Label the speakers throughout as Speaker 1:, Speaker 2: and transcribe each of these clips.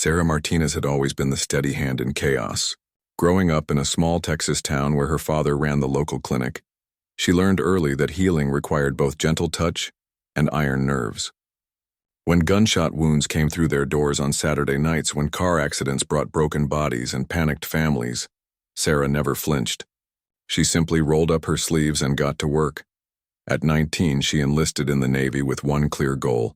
Speaker 1: Sarah Martinez had always been the steady hand in chaos. Growing up in a small Texas town where her father ran the local clinic, she learned early that healing required both gentle touch and iron nerves. When gunshot wounds came through their doors on Saturday nights, when car accidents brought broken bodies and panicked families, Sarah never flinched. She simply rolled up her sleeves and got to work. At 19, she enlisted in the Navy with one clear goal: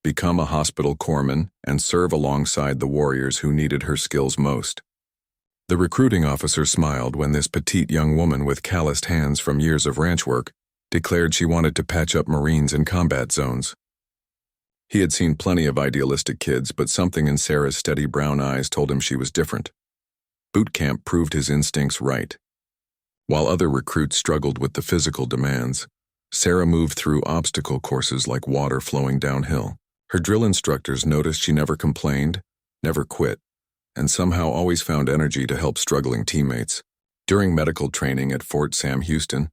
Speaker 1: become a hospital corpsman and serve alongside the warriors who needed her skills most. The recruiting officer smiled when this petite young woman with calloused hands from years of ranch work declared she wanted to patch up Marines in combat zones. He had seen plenty of idealistic kids, but something in Sarah's steady brown eyes told him she was different. Boot camp proved his instincts right. While other recruits struggled with the physical demands, Sarah moved through obstacle courses like water flowing downhill. Her drill instructors noticed she never complained, never quit, and somehow always found energy to help struggling teammates. During medical training at Fort Sam Houston,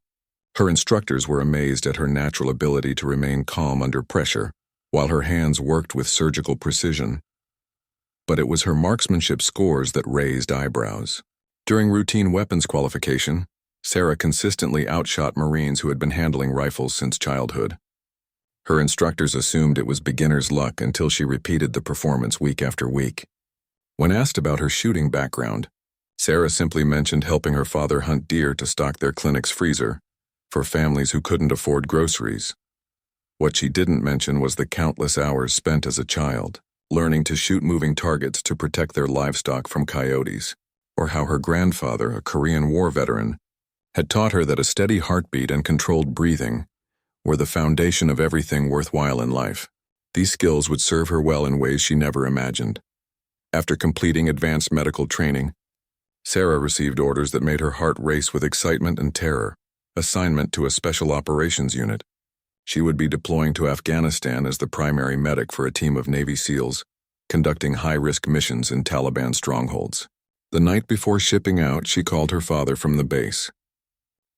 Speaker 1: her instructors were amazed at her natural ability to remain calm under pressure, while her hands worked with surgical precision. But it was her marksmanship scores that raised eyebrows. During routine weapons qualification, Sarah consistently outshot Marines who had been handling rifles since childhood. Her instructors assumed it was beginner's luck until she repeated the performance week after week. When asked about her shooting background, Sarah simply mentioned helping her father hunt deer to stock their clinic's freezer for families who couldn't afford groceries. What she didn't mention was the countless hours spent as a child, learning to shoot moving targets to protect their livestock from coyotes, or how her grandfather, a Korean War veteran, had taught her that a steady heartbeat and controlled breathing were the foundation of everything worthwhile in life. These skills would serve her well in ways she never imagined. After completing advanced medical training, Sarah received orders that made her heart race with excitement and terror: assignment to a special operations unit. She would be deploying to Afghanistan as the primary medic for a team of Navy SEALs, conducting high-risk missions in Taliban strongholds. The night before shipping out, she called her father from the base.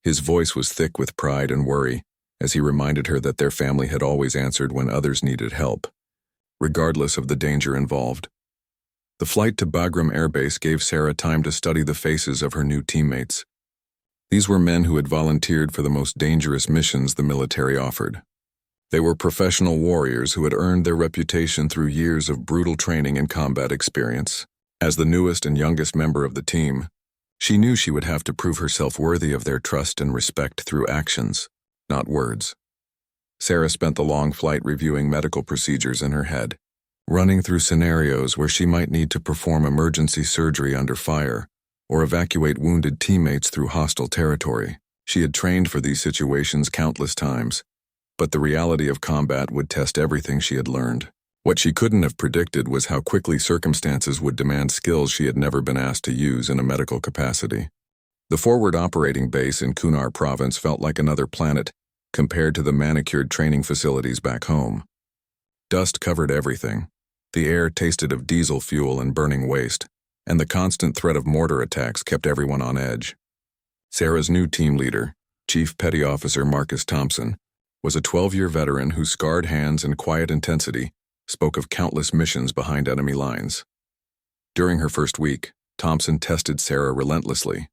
Speaker 1: His voice was thick with pride and worry, as he reminded her that their family had always answered when others needed help, regardless of the danger involved. The flight to Bagram Air Base gave Sarah time to study the faces of her new teammates. These were men who had volunteered for the most dangerous missions the military offered. They were professional warriors who had earned their reputation through years of brutal training and combat experience. As the newest and youngest member of the team, she knew she would have to prove herself worthy of their trust and respect through actions, not words. Sarah spent the long flight reviewing medical procedures in her head, running through scenarios where she might need to perform emergency surgery under fire or evacuate wounded teammates through hostile territory. She had trained for these situations countless times, but the reality of combat would test everything she had learned. What she couldn't have predicted was how quickly circumstances would demand skills she had never been asked to use in a medical capacity. The forward operating base in Kunar province felt like another planet compared to the manicured training facilities back home. Dust covered everything. The air tasted of diesel fuel and burning waste, and the constant threat of mortar attacks kept everyone on edge. Sarah's new team leader, Chief Petty Officer Marcus Thompson, was a 12-year veteran whose scarred hands and quiet intensity spoke of countless missions behind enemy lines. During her first week, Thompson tested Sarah relentlessly.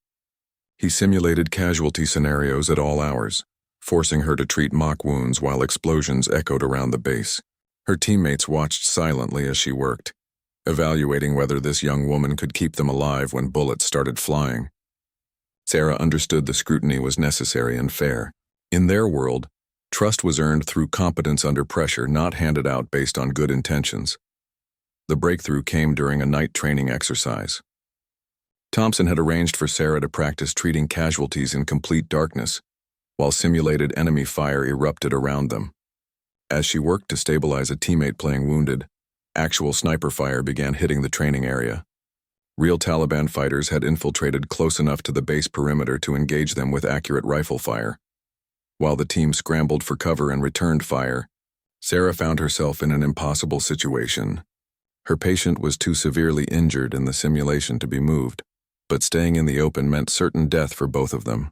Speaker 1: He simulated casualty scenarios at all hours, forcing her to treat mock wounds while explosions echoed around the base. Her teammates watched silently as she worked, evaluating whether this young woman could keep them alive when bullets started flying. Sarah understood the scrutiny was necessary and fair. In their world, trust was earned through competence under pressure, not handed out based on good intentions. The breakthrough came during a night training exercise. Thompson had arranged for Sarah to practice treating casualties in complete darkness, while simulated enemy fire erupted around them. As she worked to stabilize a teammate playing wounded, actual sniper fire began hitting the training area. Real Taliban fighters had infiltrated close enough to the base perimeter to engage them with accurate rifle fire. While the team scrambled for cover and returned fire, Sarah found herself in an impossible situation. Her patient was too severely injured in the simulation to be moved, but staying in the open meant certain death for both of them.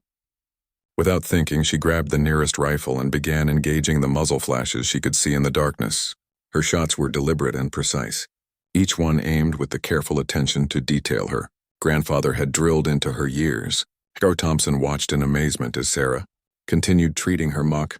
Speaker 1: Without thinking, she grabbed the nearest rifle and began engaging the muzzle flashes she could see in the darkness. Her shots were deliberate and precise, each one aimed with the careful attention to detail her grandfather had drilled into her years. Gar Thompson watched in amazement as Sarah continued treating her mock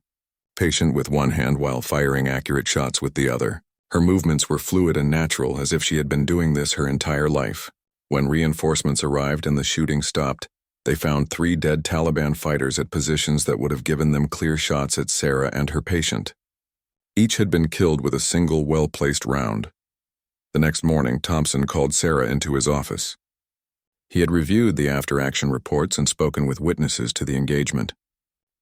Speaker 1: patient with one hand while firing accurate shots with the other. Her movements were fluid and natural, as if she had been doing this her entire life. When reinforcements arrived and the shooting stopped, they found 3 dead Taliban fighters at positions that would have given them clear shots at Sarah and her patient. Each had been killed with a single well-placed round. The next morning, Thompson called Sarah into his office. He had reviewed the after-action reports and spoken with witnesses to the engagement.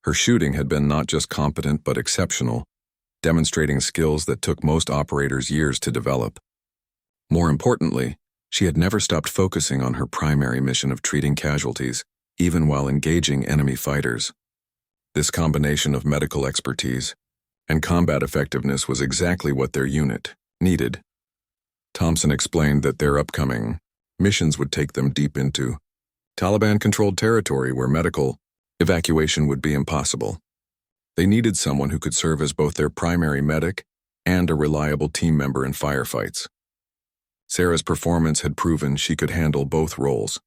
Speaker 1: Her shooting had been not just competent but exceptional, demonstrating skills that took most operators years to develop. More importantly, she had never stopped focusing on her primary mission of treating casualties, even while engaging enemy fighters. This combination of medical expertise and combat effectiveness was exactly what their unit needed. Thompson explained that their upcoming missions would take them deep into Taliban-controlled territory where medical evacuation would be impossible. They needed someone who could serve as both their primary medic and a reliable team member in firefights. Sarah's performance had proven she could handle both roles,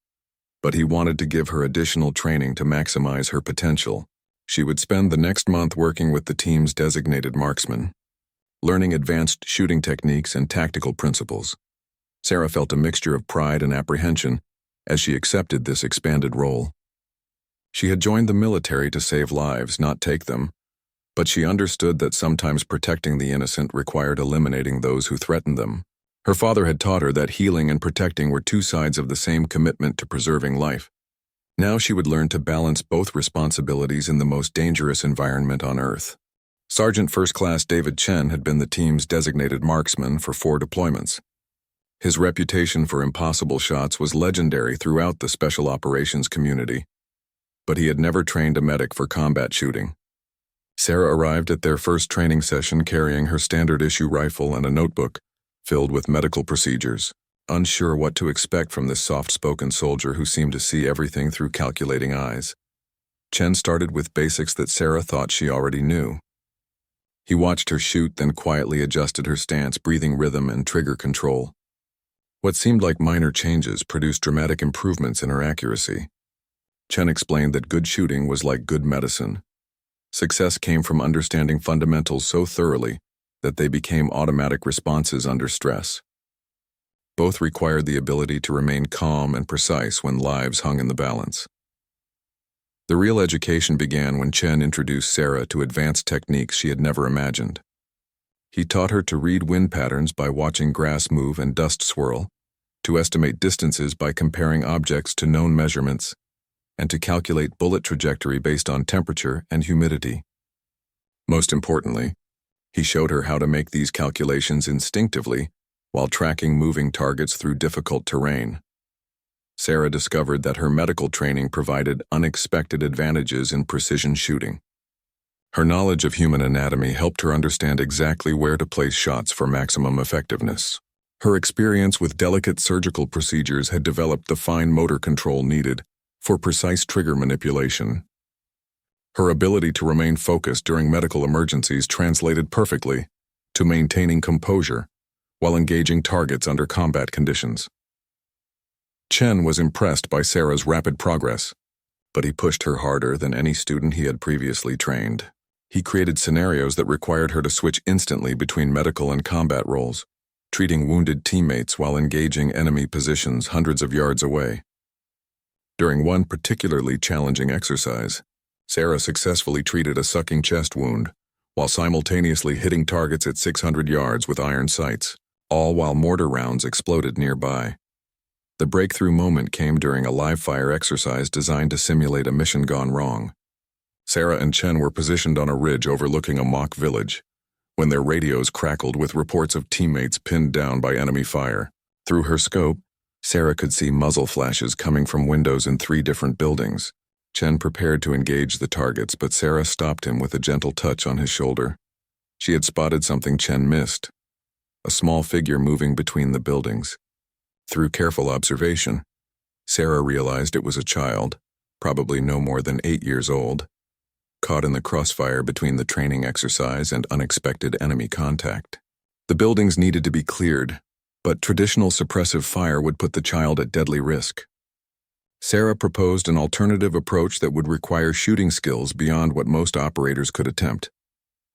Speaker 1: but he wanted to give her additional training to maximize her potential. She would spend the next month working with the team's designated marksman, learning advanced shooting techniques and tactical principles. Sarah felt a mixture of pride and apprehension as she accepted this expanded role. She had joined the military to save lives, not take them, but she understood that sometimes protecting the innocent required eliminating those who threatened them. Her father had taught her that healing and protecting were 2 sides of the same commitment to preserving life. Now she would learn to balance both responsibilities in the most dangerous environment on Earth. Sergeant First Class David Chen had been the team's designated marksman for 4 deployments. His reputation for impossible shots was legendary throughout the special operations community, but he had never trained a medic for combat shooting. Sarah arrived at their first training session carrying her standard-issue rifle and a notebook filled with medical procedures, unsure what to expect from this soft-spoken soldier who seemed to see everything through calculating eyes. Chen started with basics that Sarah thought she already knew. He watched her shoot, then quietly adjusted her stance, breathing rhythm and trigger control. What seemed like minor changes produced dramatic improvements in her accuracy. Chen explained that good shooting was like good medicine. Success came from understanding fundamentals so thoroughly that they became automatic responses under stress. Both required the ability to remain calm and precise when lives hung in the balance. The real education began when Chen introduced Sarah to advanced techniques she had never imagined. He taught her to read wind patterns by watching grass move and dust swirl, to estimate distances by comparing objects to known measurements, and to calculate bullet trajectory based on temperature and humidity. Most importantly, he showed her how to make these calculations instinctively while tracking moving targets through difficult terrain. Sarah discovered that her medical training provided unexpected advantages in precision shooting. Her knowledge of human anatomy helped her understand exactly where to place shots for maximum effectiveness. Her experience with delicate surgical procedures had developed the fine motor control needed for precise trigger manipulation. Her ability to remain focused during medical emergencies translated perfectly to maintaining composure while engaging targets under combat conditions. Chen was impressed by Sarah's rapid progress, but he pushed her harder than any student he had previously trained. He created scenarios that required her to switch instantly between medical and combat roles, treating wounded teammates while engaging enemy positions hundreds of yards away. During one particularly challenging exercise, Sarah successfully treated a sucking chest wound while simultaneously hitting targets at 600 yards with iron sights, all while mortar rounds exploded nearby. The breakthrough moment came during a live-fire exercise designed to simulate a mission gone wrong. Sarah and Chen were positioned on a ridge overlooking a mock village when their radios crackled with reports of teammates pinned down by enemy fire. Through her scope, Sarah could see muzzle flashes coming from windows in 3 different buildings. Chen prepared to engage the targets, but Sarah stopped him with a gentle touch on his shoulder. She had spotted something Chen missed: a small figure moving between the buildings. Through careful observation, Sarah realized it was a child, probably no more than 8 years old, caught in the crossfire between the training exercise and unexpected enemy contact. The buildings needed to be cleared, but traditional suppressive fire would put the child at deadly risk. Sarah proposed an alternative approach that would require shooting skills beyond what most operators could attempt.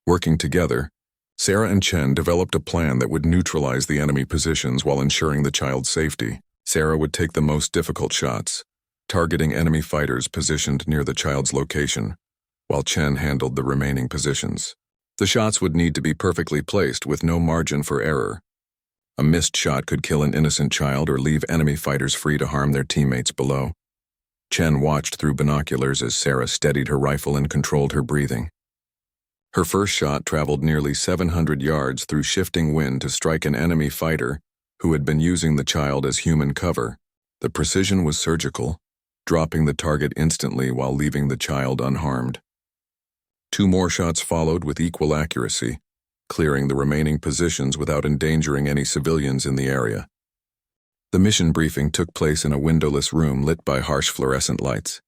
Speaker 1: Working together, Sarah and Chen developed a plan that would neutralize the enemy positions while ensuring the child's safety. Sarah would take the most difficult shots, targeting enemy fighters positioned near the child's location, while Chen handled the remaining positions. The shots would need to be perfectly placed with no margin for error. A missed shot could kill an innocent child or leave enemy fighters free to harm their teammates below. Chen watched through binoculars as Sarah steadied her rifle and controlled her breathing. Her first shot traveled nearly 700 yards through shifting wind to strike an enemy fighter who had been using the child as human cover. The precision was surgical, dropping the target instantly while leaving the child unharmed. 2 more shots followed with equal accuracy, clearing the remaining positions without endangering any civilians in the area. The mission briefing took place in a windowless room lit by harsh fluorescent lights.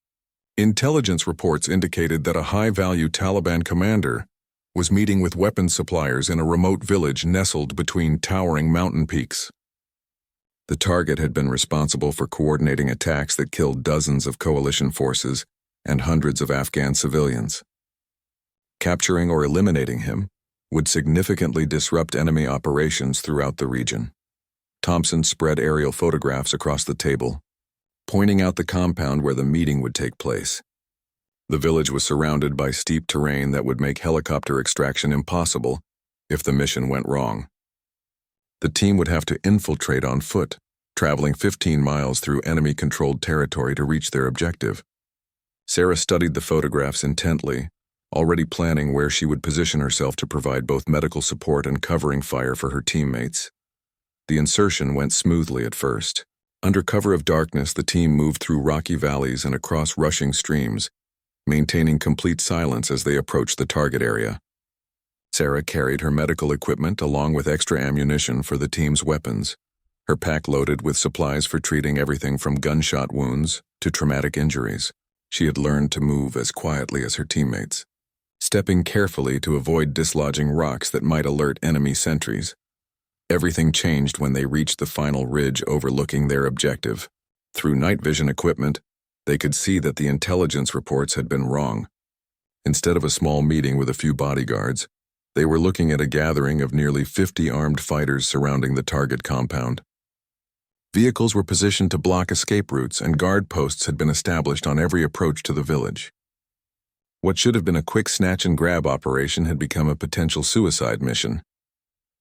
Speaker 1: Intelligence reports indicated that a high-value Taliban commander was meeting with weapons suppliers in a remote village nestled between towering mountain peaks. The target had been responsible for coordinating attacks that killed dozens of coalition forces and hundreds of Afghan civilians. Capturing or eliminating him would significantly disrupt enemy operations throughout the region. Thompson spread aerial photographs across the table, pointing out the compound where the meeting would take place. The village was surrounded by steep terrain that would make helicopter extraction impossible if the mission went wrong. The team would have to infiltrate on foot, traveling 15 miles through enemy-controlled territory to reach their objective. Sarah studied the photographs intently, already planning where she would position herself to provide both medical support and covering fire for her teammates. The insertion went smoothly at first. Under cover of darkness, the team moved through rocky valleys and across rushing streams, maintaining complete silence as they approached the target area. Sarah carried her medical equipment along with extra ammunition for the team's weapons, her pack loaded with supplies for treating everything from gunshot wounds to traumatic injuries. She had learned to move as quietly as her teammates, stepping carefully to avoid dislodging rocks that might alert enemy sentries. Everything changed when they reached the final ridge overlooking their objective. Through night vision equipment, they could see that the intelligence reports had been wrong. Instead of a small meeting with a few bodyguards, they were looking at a gathering of nearly 50 armed fighters surrounding the target compound. Vehicles were positioned to block escape routes, and guard posts had been established on every approach to the village. What should have been a quick snatch-and-grab operation had become a potential suicide mission.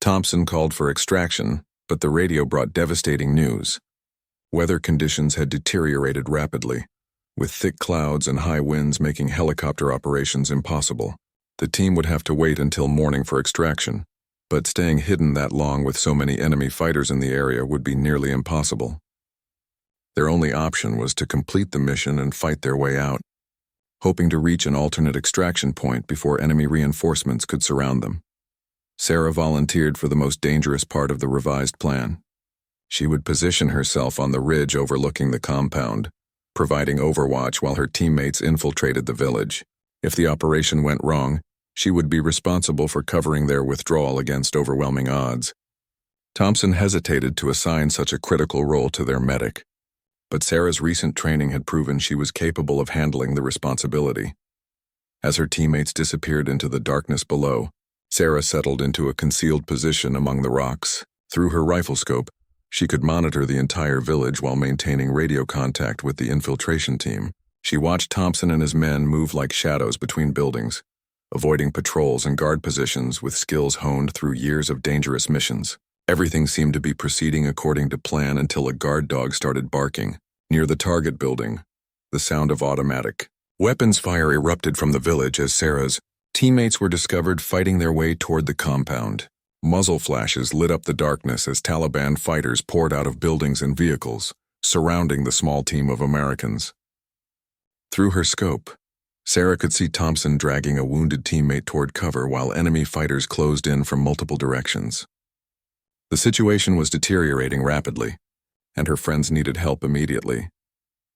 Speaker 1: Thompson called for extraction, but the radio brought devastating news. Weather conditions had deteriorated rapidly, with thick clouds and high winds making helicopter operations impossible. The team would have to wait until morning for extraction, but staying hidden that long with so many enemy fighters in the area would be nearly impossible. Their only option was to complete the mission and fight their way out, hoping to reach an alternate extraction point before enemy reinforcements could surround them. Sarah volunteered for the most dangerous part of the revised plan. She would position herself on the ridge overlooking the compound, providing overwatch while her teammates infiltrated the village. If the operation went wrong, she would be responsible for covering their withdrawal against overwhelming odds. Thompson hesitated to assign such a critical role to their medic, but Sarah's recent training had proven she was capable of handling the responsibility. As her teammates disappeared into the darkness below, Sarah settled into a concealed position among the rocks. Through her rifle scope, she could monitor the entire village while maintaining radio contact with the infiltration team. She watched Thompson and his men move like shadows between buildings, avoiding patrols and guard positions with skills honed through years of dangerous missions. Everything seemed to be proceeding according to plan until a guard dog started barking. Near the target building, the sound of automatic weapons fire erupted from the village as Sarah's teammates were discovered fighting their way toward the compound. Muzzle flashes lit up the darkness as Taliban fighters poured out of buildings and vehicles, surrounding the small team of Americans. Through her scope, Sarah could see Thompson dragging a wounded teammate toward cover while enemy fighters closed in from multiple directions. The situation was deteriorating rapidly, and her friends needed help immediately.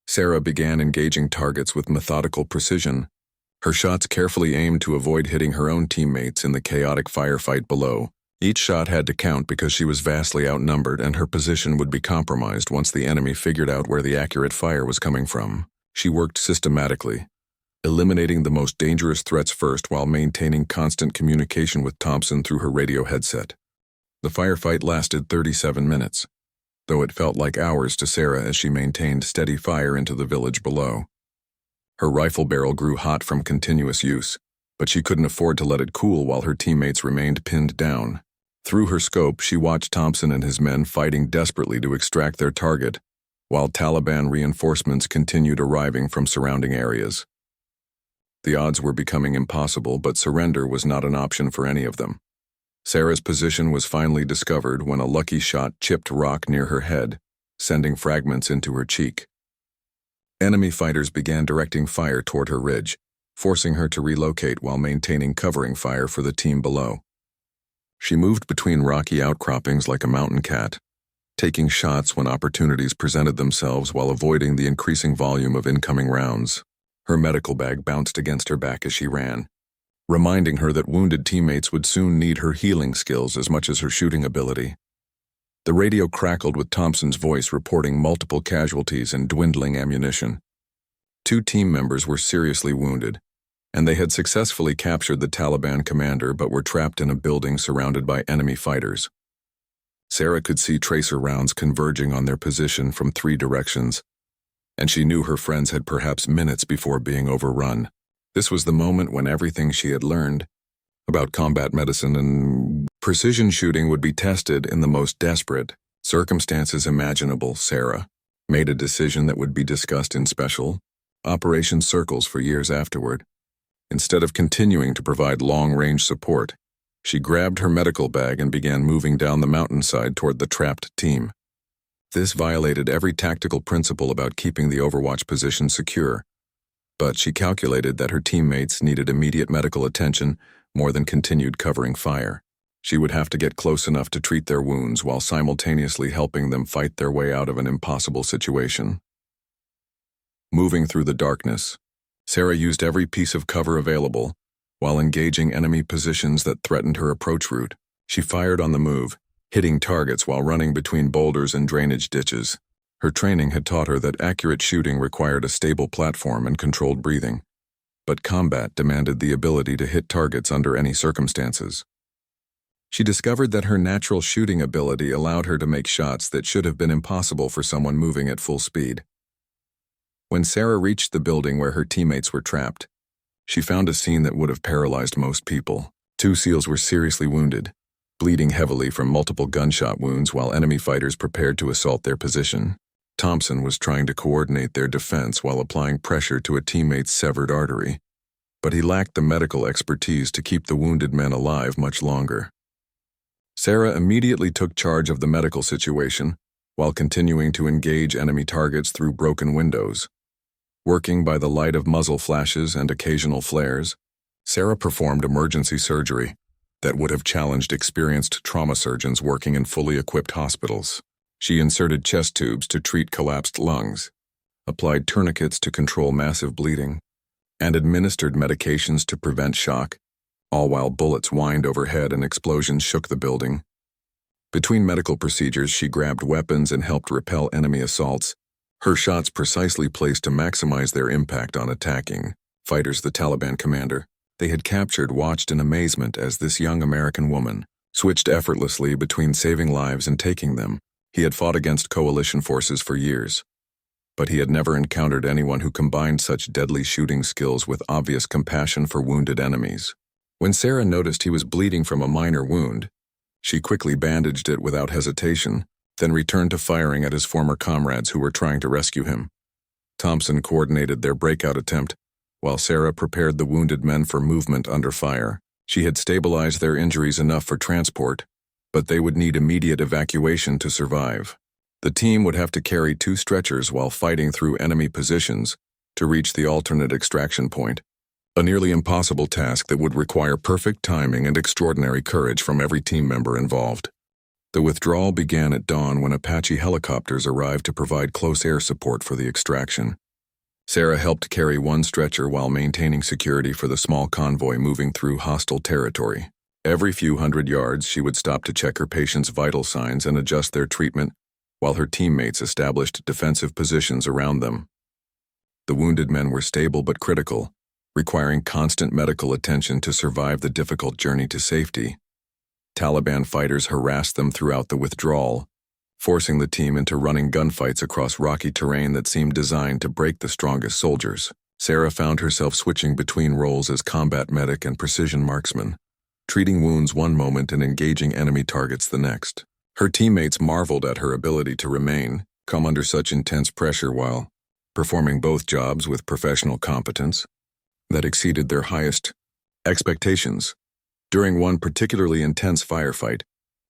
Speaker 1: Sarah began engaging targets with methodical precision, her shots carefully aimed to avoid hitting her own teammates in the chaotic firefight below. Each shot had to count because she was vastly outnumbered and her position would be compromised once the enemy figured out where the accurate fire was coming from. She worked systematically, eliminating the most dangerous threats first while maintaining constant communication with Thompson through her radio headset. The firefight lasted 37 minutes, though it felt like hours to Sarah as she maintained steady fire into the village below. Her rifle barrel grew hot from continuous use, but she couldn't afford to let it cool while her teammates remained pinned down. Through her scope, she watched Thompson and his men fighting desperately to extract their target, while Taliban reinforcements continued arriving from surrounding areas. The odds were becoming impossible, but surrender was not an option for any of them. Sarah's position was finally discovered when a lucky shot chipped rock near her head, sending fragments into her cheek. Enemy fighters began directing fire toward her ridge, forcing her to relocate while maintaining covering fire for the team below. She moved between rocky outcroppings like a mountain cat, taking shots when opportunities presented themselves while avoiding the increasing volume of incoming rounds. Her medical bag bounced against her back as she ran, reminding her that wounded teammates would soon need her healing skills as much as her shooting ability. The radio crackled with Thompson's voice reporting multiple casualties and dwindling ammunition. 2 team members were seriously wounded, and they had successfully captured the Taliban commander but were trapped in a building surrounded by enemy fighters. Sarah could see tracer rounds converging on their position from 3 directions, and she knew her friends had perhaps minutes before being overrun. This was the moment when everything she had learned about combat medicine and precision shooting would be tested in the most desperate circumstances imaginable. Sarah made a decision that would be discussed in special operations circles for years afterward. Instead of continuing to provide long-range support, she grabbed her medical bag and began moving down the mountainside toward the trapped team. This violated every tactical principle about keeping the Overwatch position secure, but she calculated that her teammates needed immediate medical attention more than continued covering fire. She would have to get close enough to treat their wounds while simultaneously helping them fight their way out of an impossible situation. Moving through the darkness, Sarah used every piece of cover available while engaging enemy positions that threatened her approach route. She fired on the move, hitting targets while running between boulders and drainage ditches. Her training had taught her that accurate shooting required a stable platform and controlled breathing, but combat demanded the ability to hit targets under any circumstances. She discovered that her natural shooting ability allowed her to make shots that should have been impossible for someone moving at full speed. When Sarah reached the building where her teammates were trapped, she found a scene that would have paralyzed most people. 2 SEALs were seriously wounded, bleeding heavily from multiple gunshot wounds while enemy fighters prepared to assault their position. Thompson was trying to coordinate their defense while applying pressure to a teammate's severed artery, but he lacked the medical expertise to keep the wounded men alive much longer. Sarah immediately took charge of the medical situation while continuing to engage enemy targets through broken windows. Working by the light of muzzle flashes and occasional flares, Sarah performed emergency surgery that would have challenged experienced trauma surgeons working in fully equipped hospitals. She inserted chest tubes to treat collapsed lungs, applied tourniquets to control massive bleeding, and administered medications to prevent shock, all while bullets whined overhead and explosions shook the building. Between medical procedures, she grabbed weapons and helped repel enemy assaults, her shots precisely placed to maximize their impact on attacking fighters. The Taliban commander they had captured watched in amazement as this young American woman switched effortlessly between saving lives and taking them. He had fought against coalition forces for years, but he had never encountered anyone who combined such deadly shooting skills with obvious compassion for wounded enemies. When Sarah noticed he was bleeding from a minor wound, she quickly bandaged it without hesitation, then returned to firing at his former comrades who were trying to rescue him. Thompson coordinated their breakout attempt, while Sarah prepared the wounded men for movement under fire. She had stabilized their injuries enough for transport, but they would need immediate evacuation to survive. The team would have to carry 2 stretchers while fighting through enemy positions to reach the alternate extraction point, a nearly impossible task that would require perfect timing and extraordinary courage from every team member involved. The withdrawal began at dawn when Apache helicopters arrived to provide close air support for the extraction. Sarah helped carry 1 stretcher while maintaining security for the small convoy moving through hostile territory. Every few hundred yards, she would stop to check her patients' vital signs and adjust their treatment, while her teammates established defensive positions around them. The wounded men were stable but critical, requiring constant medical attention to survive the difficult journey to safety. Taliban fighters harassed them throughout the withdrawal, forcing the team into running gunfights across rocky terrain that seemed designed to break the strongest soldiers. Sarah found herself switching between roles as combat medic and precision marksman, treating wounds one moment and engaging enemy targets the next. Her teammates marveled at her ability to remain calm under such intense pressure while performing both jobs with professional competence that exceeded their highest expectations. During one particularly intense firefight,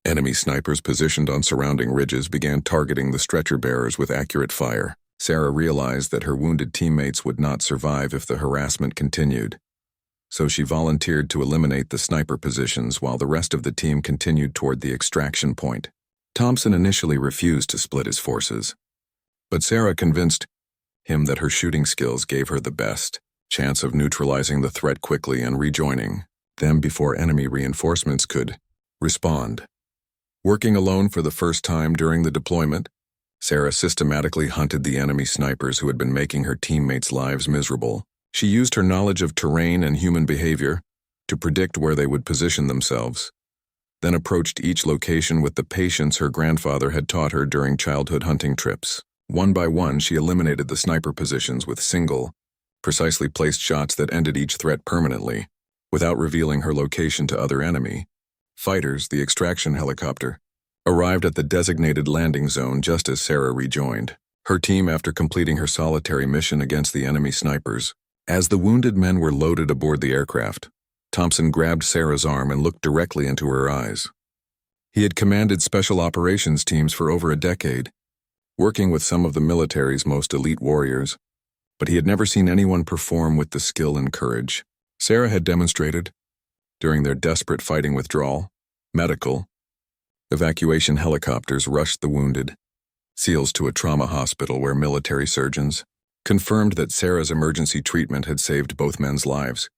Speaker 1: enemy snipers positioned on surrounding ridges began targeting the stretcher bearers with accurate fire. Sarah realized that her wounded teammates would not survive if the harassment continued, so she volunteered to eliminate the sniper positions while the rest of the team continued toward the extraction point. Thompson initially refused to split his forces, but Sarah convinced him that her shooting skills gave her the best chance of neutralizing the threat quickly and rejoining them before enemy reinforcements could respond. Working alone for the first time during the deployment, Sarah systematically hunted the enemy snipers who had been making her teammates' lives miserable. She used her knowledge of terrain and human behavior to predict where they would position themselves, then approached each location with the patience her grandfather had taught her during childhood hunting trips. One by one, she eliminated the sniper positions with single, precisely placed shots that ended each threat permanently, without revealing her location to other enemy fighters. The extraction helicopter arrived at the designated landing zone just as Sarah rejoined her team after completing her solitary mission against the enemy snipers. As the wounded men were loaded aboard the aircraft, Thompson grabbed Sarah's arm and looked directly into her eyes. He had commanded special operations teams for over a decade, working with some of the military's most elite warriors, but he had never seen anyone perform with the skill and courage Sarah had demonstrated during their desperate fighting withdrawal. Medical evacuation helicopters rushed the wounded SEALs to a trauma hospital where military surgeons confirmed that Sarah's emergency treatment had saved both men's lives.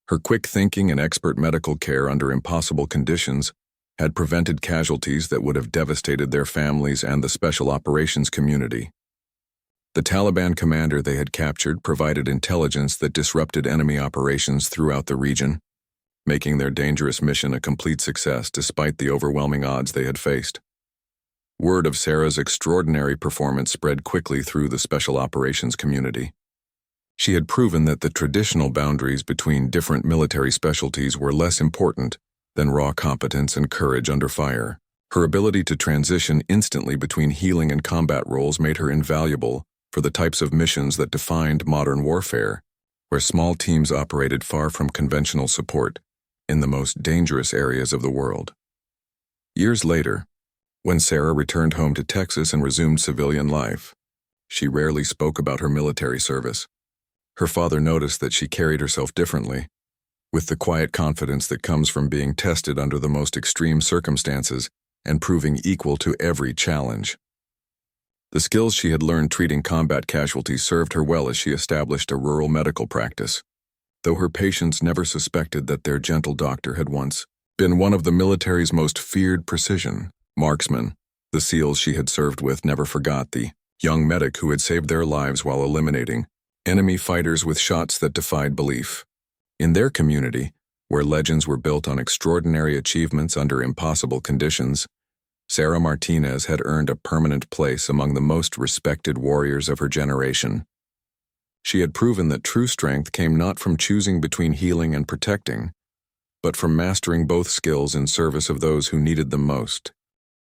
Speaker 1: Her quick thinking and expert medical care under impossible conditions had prevented casualties that would have devastated their families and the special operations community. The Taliban commander they had captured provided intelligence that disrupted enemy operations throughout the region, making their dangerous mission a complete success despite the overwhelming odds they had faced. Word of Sarah's extraordinary performance spread quickly through the special operations community. She had proven that the traditional boundaries between different military specialties were less important than raw competence and courage under fire. Her ability to transition instantly between healing and combat roles made her invaluable for the types of missions that defined modern warfare, where small teams operated far from conventional support in the most dangerous areas of the world. Years later, when Sarah returned home to Texas and resumed civilian life, she rarely spoke about her military service. Her father noticed that she carried herself differently, with the quiet confidence that comes from being tested under the most extreme circumstances and proving equal to every challenge. The skills she had learned treating combat casualties served her well as she established a rural medical practice, though her patients never suspected that their gentle doctor had once been one of the military's most feared precision marksmen. The SEALs she had served with never forgot the young medic who had saved their lives while eliminating enemy fighters with shots that defied belief. In their community, where legends were built on extraordinary achievements under impossible conditions, Sarah Martinez had earned a permanent place among the most respected warriors of her generation. She had proven that true strength came not from choosing between healing and protecting, but from mastering both skills in service of those who needed them most.